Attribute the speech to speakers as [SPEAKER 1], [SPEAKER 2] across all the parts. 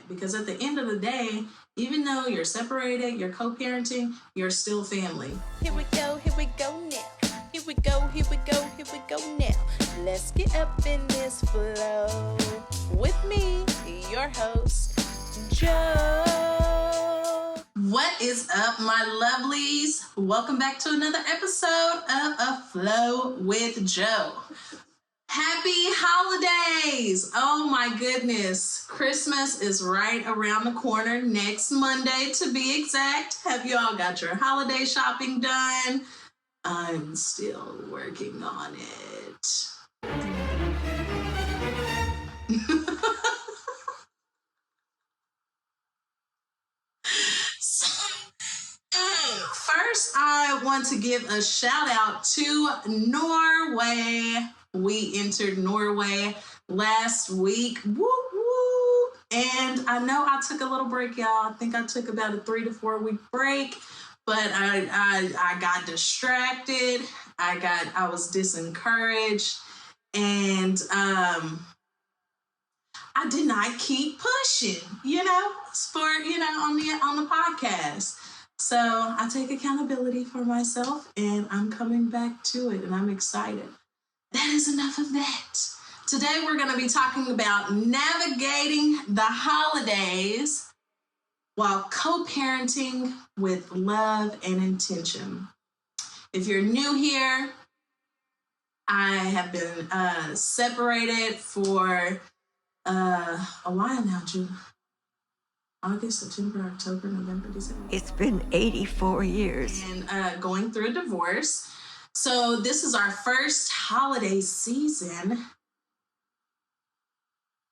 [SPEAKER 1] that, because at the end of the day, even though you're separated, you're co-parenting, you're still family.
[SPEAKER 2] Here we go now. Here we go now. Let's get up in this flow. With me, your host, Joe.
[SPEAKER 1] What is up, my lovelies? Welcome back to another episode of A Flow with Joe. Happy holidays! Oh my goodness. Christmas is right around the corner, next Monday to be exact. Have you all got your holiday shopping done? I'm still working on it. First, I want to give a shout out to Norway. We entered Norway last week. Woo woo! And I know I took a little break, y'all. I think I took about a 3 to 4 week break, but I got distracted. I was disencouraged, and I did not keep pushing, on the podcast. So I take accountability for myself, and I'm coming back to it, and I'm excited. That is enough of that. Today we're going to be talking about navigating the holidays while co-parenting with love and intention. If you're new here, I have been separated for a while now, June. August, September, October, November, December.
[SPEAKER 3] It's been 84 years.
[SPEAKER 1] And going through a divorce. So this is our first holiday season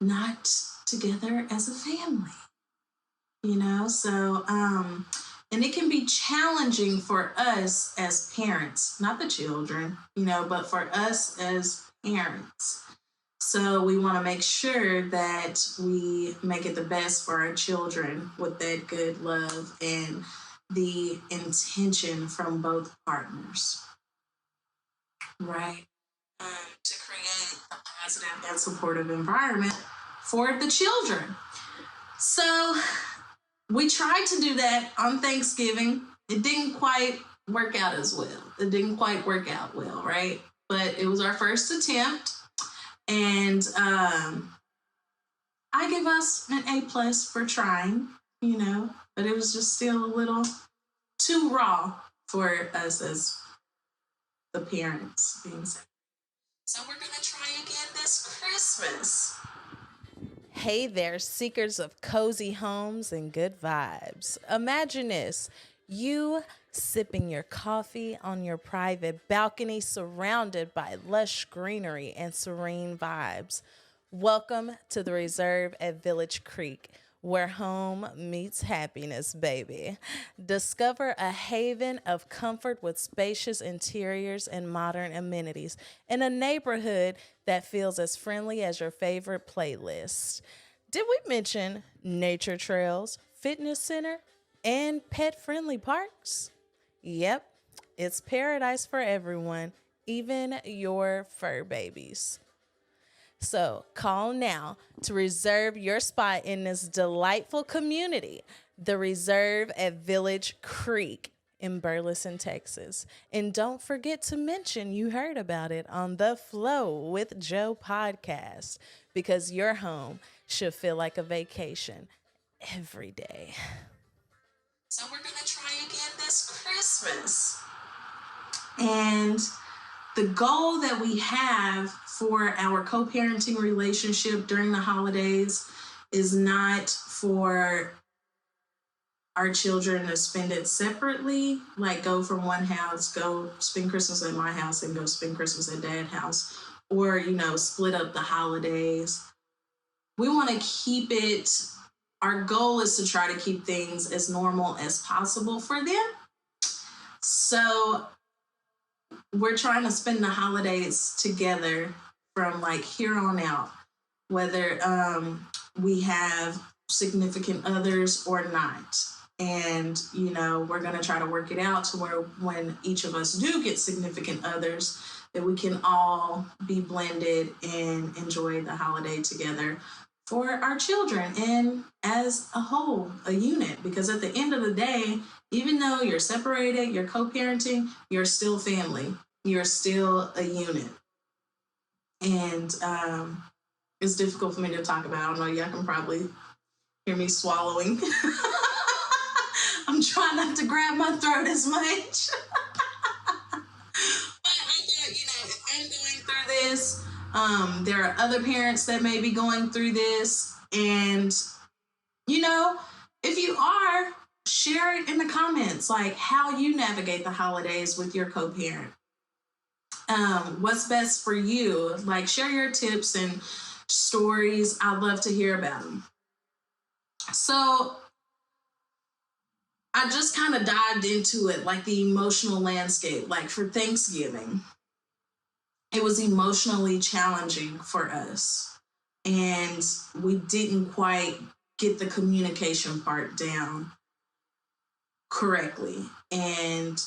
[SPEAKER 1] not together as a family. And it can be challenging for us as parents, not the children, but for us as parents. So we want to make sure that we make it the best for our children with that good love and the intention from both partners, right? To create a positive and supportive environment for the children. So we tried to do that on Thanksgiving. It didn't quite work out as well. It didn't quite work out well, right? But it was our first attempt. And I give us an A+ for trying, but it was just still a little too raw for us as the parents being said. So we're going to try again this Christmas.
[SPEAKER 2] Hey there, seekers of cozy homes and good vibes. Imagine this. You sipping your coffee on your private balcony surrounded by lush greenery and serene vibes. Welcome to the Reserve at Village Creek, where home meets happiness, baby. Discover a haven of comfort with spacious interiors and modern amenities in a neighborhood that feels as friendly as your favorite playlist. Did we mention nature trails, fitness center, and pet-friendly parks? Yep, it's paradise for everyone, even your fur babies. So call now to reserve your spot in this delightful community, the Reserve at Village Creek in Burleson, Texas. And don't forget to mention you heard about it on the Flow with Joe podcast, because your home should feel like a vacation every day.
[SPEAKER 1] So we're going to try again this Christmas. And the goal that we have for our co-parenting relationship during the holidays is not for our children to spend it separately, like go from one house, go spend Christmas at my house and go spend Christmas at dad's house, or, split up the holidays. We want to keep it. Our goal is to try to keep things as normal as possible for them. So we're trying to spend the holidays together from here on out, whether we have significant others or not. And, we're going to try to work it out to where when each of us do get significant others, that we can all be blended and enjoy the holiday together for our children and as a whole, a unit. Because at the end of the day, even though you're separated, you're co-parenting, you're still family. You're still a unit. And it's difficult for me to talk about. I don't know, y'all can probably hear me swallowing. I'm trying not to grab my throat as much. But I thought, if I'm going through this, there are other parents that may be going through this. And, if you are, share it in the comments, like how you navigate the holidays with your co-parent. What's best for you? Like, share your tips and stories. I'd love to hear about them. So I just kind of dived into it, like the emotional landscape. Like for Thanksgiving, it was emotionally challenging for us. And we didn't quite get the communication part down correctly. And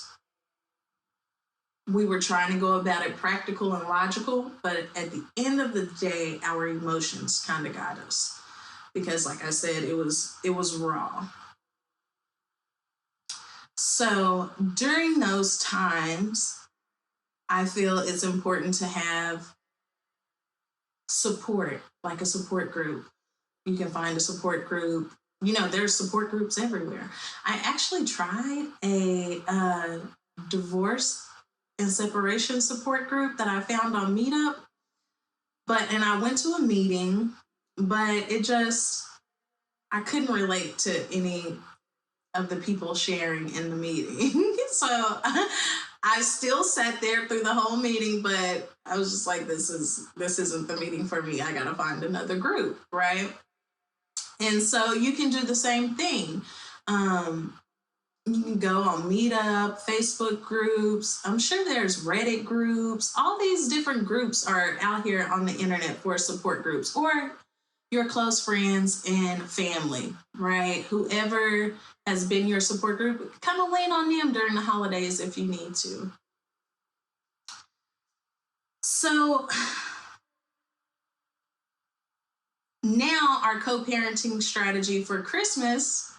[SPEAKER 1] we were trying to go about it practical and logical, but at the end of the day, our emotions kind of got us. Because like I said, it was raw. So during those times, I feel it's important to have support, like a support group. You can find a support group. There's support groups everywhere. I actually tried a divorce and separation support group that I found on Meetup. And I went to a meeting, but I couldn't relate to any of the people sharing in the meeting. So I still sat there through the whole meeting, but I was just like, this isn't the meeting for me. I gotta find another group, right? And so you can do the same thing. You can go on Meetup, Facebook groups. I'm sure there's Reddit groups. All these different groups are out here on the internet for support groups, or your close friends and family, right? Whoever has been your support group, kind of lean on them during the holidays if you need to. So now our co-parenting strategy for Christmas,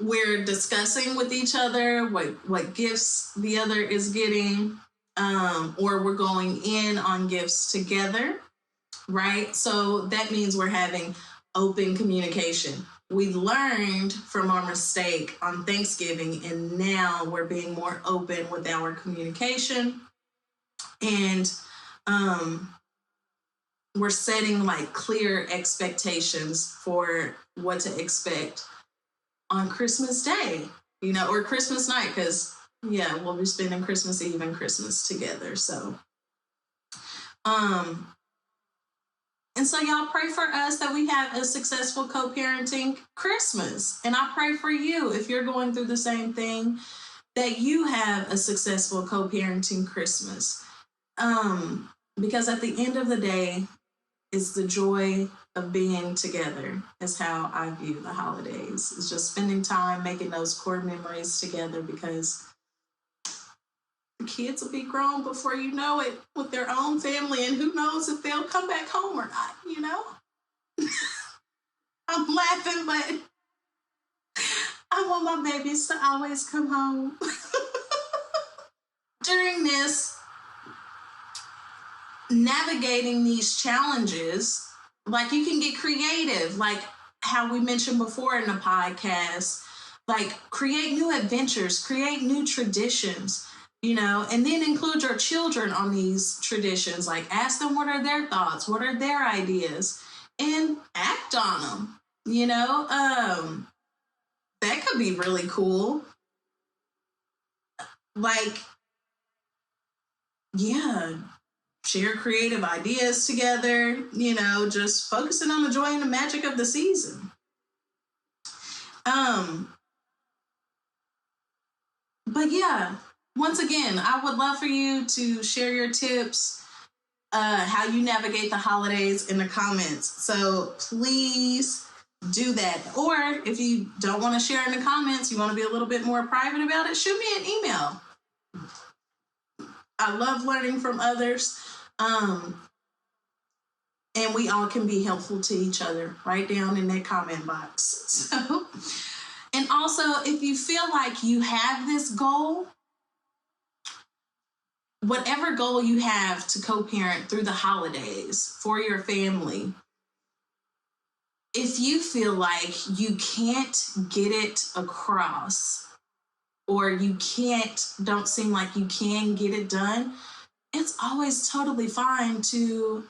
[SPEAKER 1] we're discussing with each other what gifts the other is getting, or we're going in on gifts together, right? So that means we're having open communication. We learned from our mistake on Thanksgiving, and now we're being more open with our communication. And we're setting like clear expectations for what to expect on Christmas Day, or Christmas night, because we'll be spending Christmas Eve and Christmas together. So and so y'all pray for us that we have a successful co-parenting Christmas. And I pray for you, if you're going through the same thing, that you have a successful co-parenting Christmas. Because at the end of the day, it's the joy of being together is how I view the holidays. It's just spending time making those core memories together, because the kids will be grown before you know it with their own family, and who knows if they'll come back home or not, I'm laughing, but I want my babies to always come home. During this, navigating these challenges, like you can get creative, like how we mentioned before in the podcast, like create new adventures, create new traditions, and then include your children on these traditions. Like ask them what are their thoughts, what are their ideas, and act on them. That could be really cool. Like, share creative ideas together, just focusing on the joy and the magic of the season. But once again, I would love for you to share your tips, how you navigate the holidays in the comments. So please do that. Or if you don't want to share in the comments, you want to be a little bit more private about it, shoot me an email. I love learning from others. And we all can be helpful to each other right down in that comment box. So, and also, if you feel like you have this goal, whatever goal you have to co-parent through the holidays for your family, if you feel like you can't get it across, or you don't seem like you can get it done, it's always totally fine to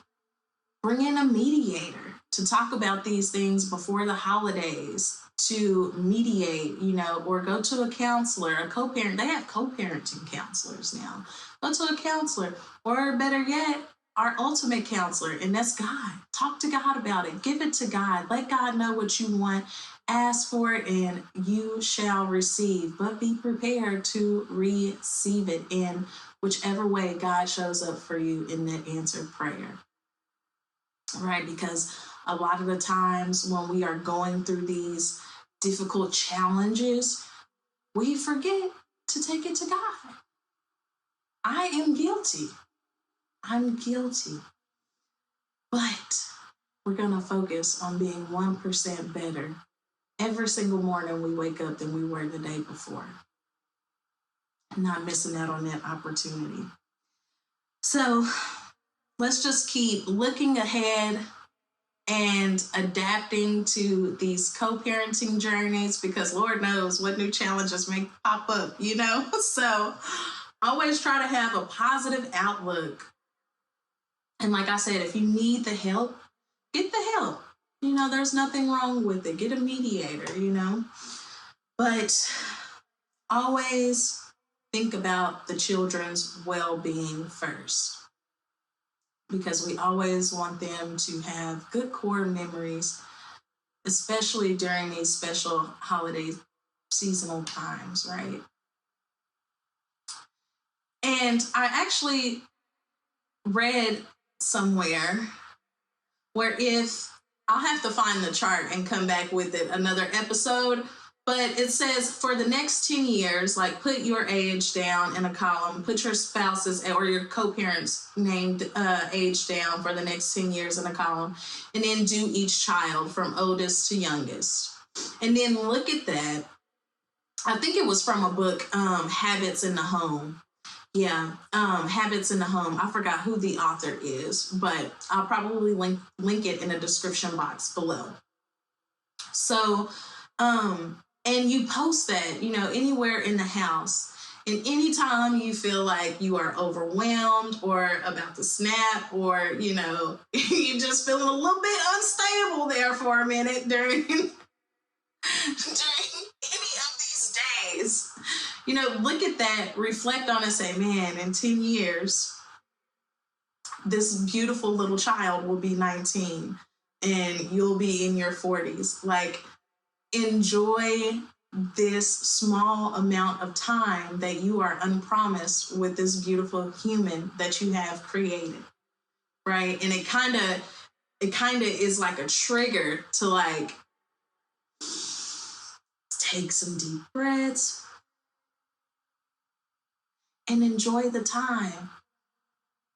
[SPEAKER 1] bring in a mediator to talk about these things before the holidays, to mediate, or go to a counselor, a co-parent. They have co-parenting counselors now. Go to a counselor, or better yet, our ultimate counselor, and that's God. Talk to God about it. Give it to God. Let God know what you want. Ask for it, and you shall receive. But be prepared to receive it in whichever way God shows up for you in that answered prayer. Right? Because a lot of the times when we are going through these difficult challenges, we forget to take it to God. I am guilty. I'm guilty. But we're going to focus on being 1% better every single morning we wake up than we were the day before. Not missing out on that opportunity. So let's just keep looking ahead and adapting to these co-parenting journeys, because Lord knows what new challenges may pop up, So always try to have a positive outlook. And like I said, if you need the help, get the help. There's nothing wrong with it. Get a mediator, But always think about the children's well-being first, because we always want them to have good core memories, especially during these special holiday seasonal times, right? And I actually read somewhere where I'll have to find the chart and come back with it another episode, but it says for the next 10 years, like put your age down in a column, put your spouse's or your co-parents' named age down for the next 10 years in a column, and then do each child from oldest to youngest. And then look at that. I think it was from a book, Habits in the Home. Yeah, Habits in the Home. I forgot who the author is, but I'll probably link it in the description box below. So, and you post that, anywhere in the house. And anytime you feel like you are overwhelmed or about to snap, or, you just feeling a little bit unstable there for a minute during any of these days, look at that, reflect on it, say, man, in 10 years, this beautiful little child will be 19 and you'll be in your 40s. Like, enjoy this small amount of time that you are unpromised with this beautiful human that you have created, right? And it kind of is like a trigger to like take some deep breaths and enjoy the time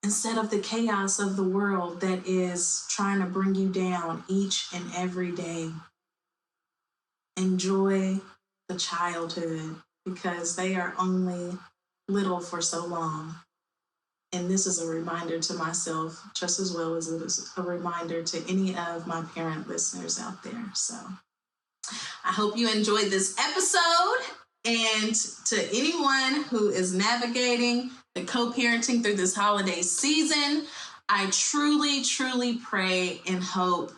[SPEAKER 1] instead of the chaos of the world that is trying to bring you down each and every day. Enjoy the childhood, because they are only little for so long. And this is a reminder to myself just as well as it is a reminder to any of my parent listeners out there. So I hope you enjoyed this episode. And to anyone who is navigating the co-parenting through this holiday season, I truly, truly pray and hope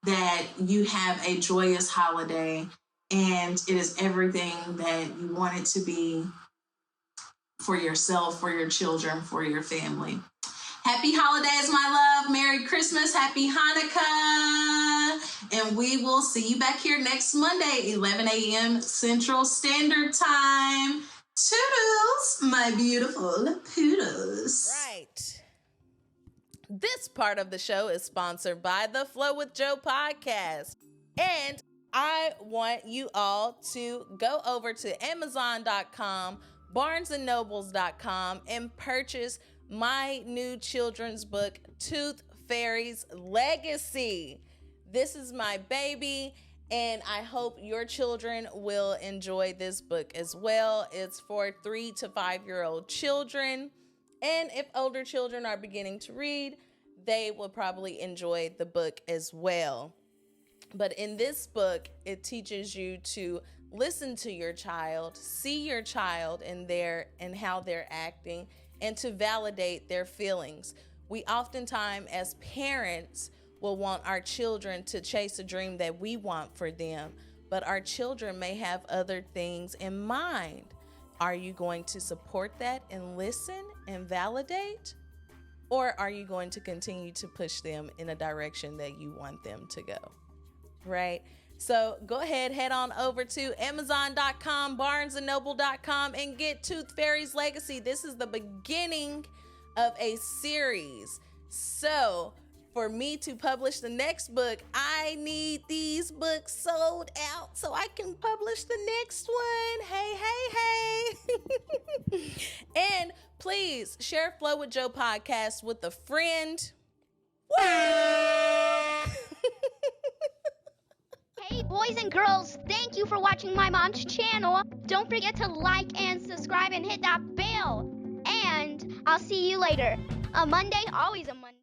[SPEAKER 1] that you have a joyous holiday and it is everything that you want it to be for yourself, for your children, for your family. Happy holidays, my love. Merry Christmas. Happy Hanukkah. And we will see you back here next Monday, 11 a.m. Central Standard Time. Toodles, my beautiful poodles.
[SPEAKER 2] Right. This part of the show is sponsored by the Flow with Joe podcast. And I want you all to go over to Amazon.com, BarnesandNobles.com, and purchase my new children's book, Tooth Fairy's Legacy. This is my baby, and I hope your children will enjoy this book as well. It's for 3 to 5-year-old children, and if older children are beginning to read, they will probably enjoy the book as well. But in this book, it teaches you to listen to your child, see your child and how they're acting, and to validate their feelings. We oftentimes, as parents, will want our children to chase a dream that we want for them, but our children may have other things in mind. Are you going to support that and listen and validate? Or are you going to continue to push them in a direction that you want them to go? Right? So go ahead, head on over to Amazon.com, BarnesandNoble.com, and get Tooth Fairy's Legacy. This is the beginning of a series. So for me to publish the next book, I need these books sold out so I can publish the next one. Hey. And please share Flow with Joe podcast with a friend.
[SPEAKER 4] Hey boys and girls, thank you for watching my mom's channel. Don't forget to like and subscribe and hit that bell. And I'll see you later. A Monday, always a Monday.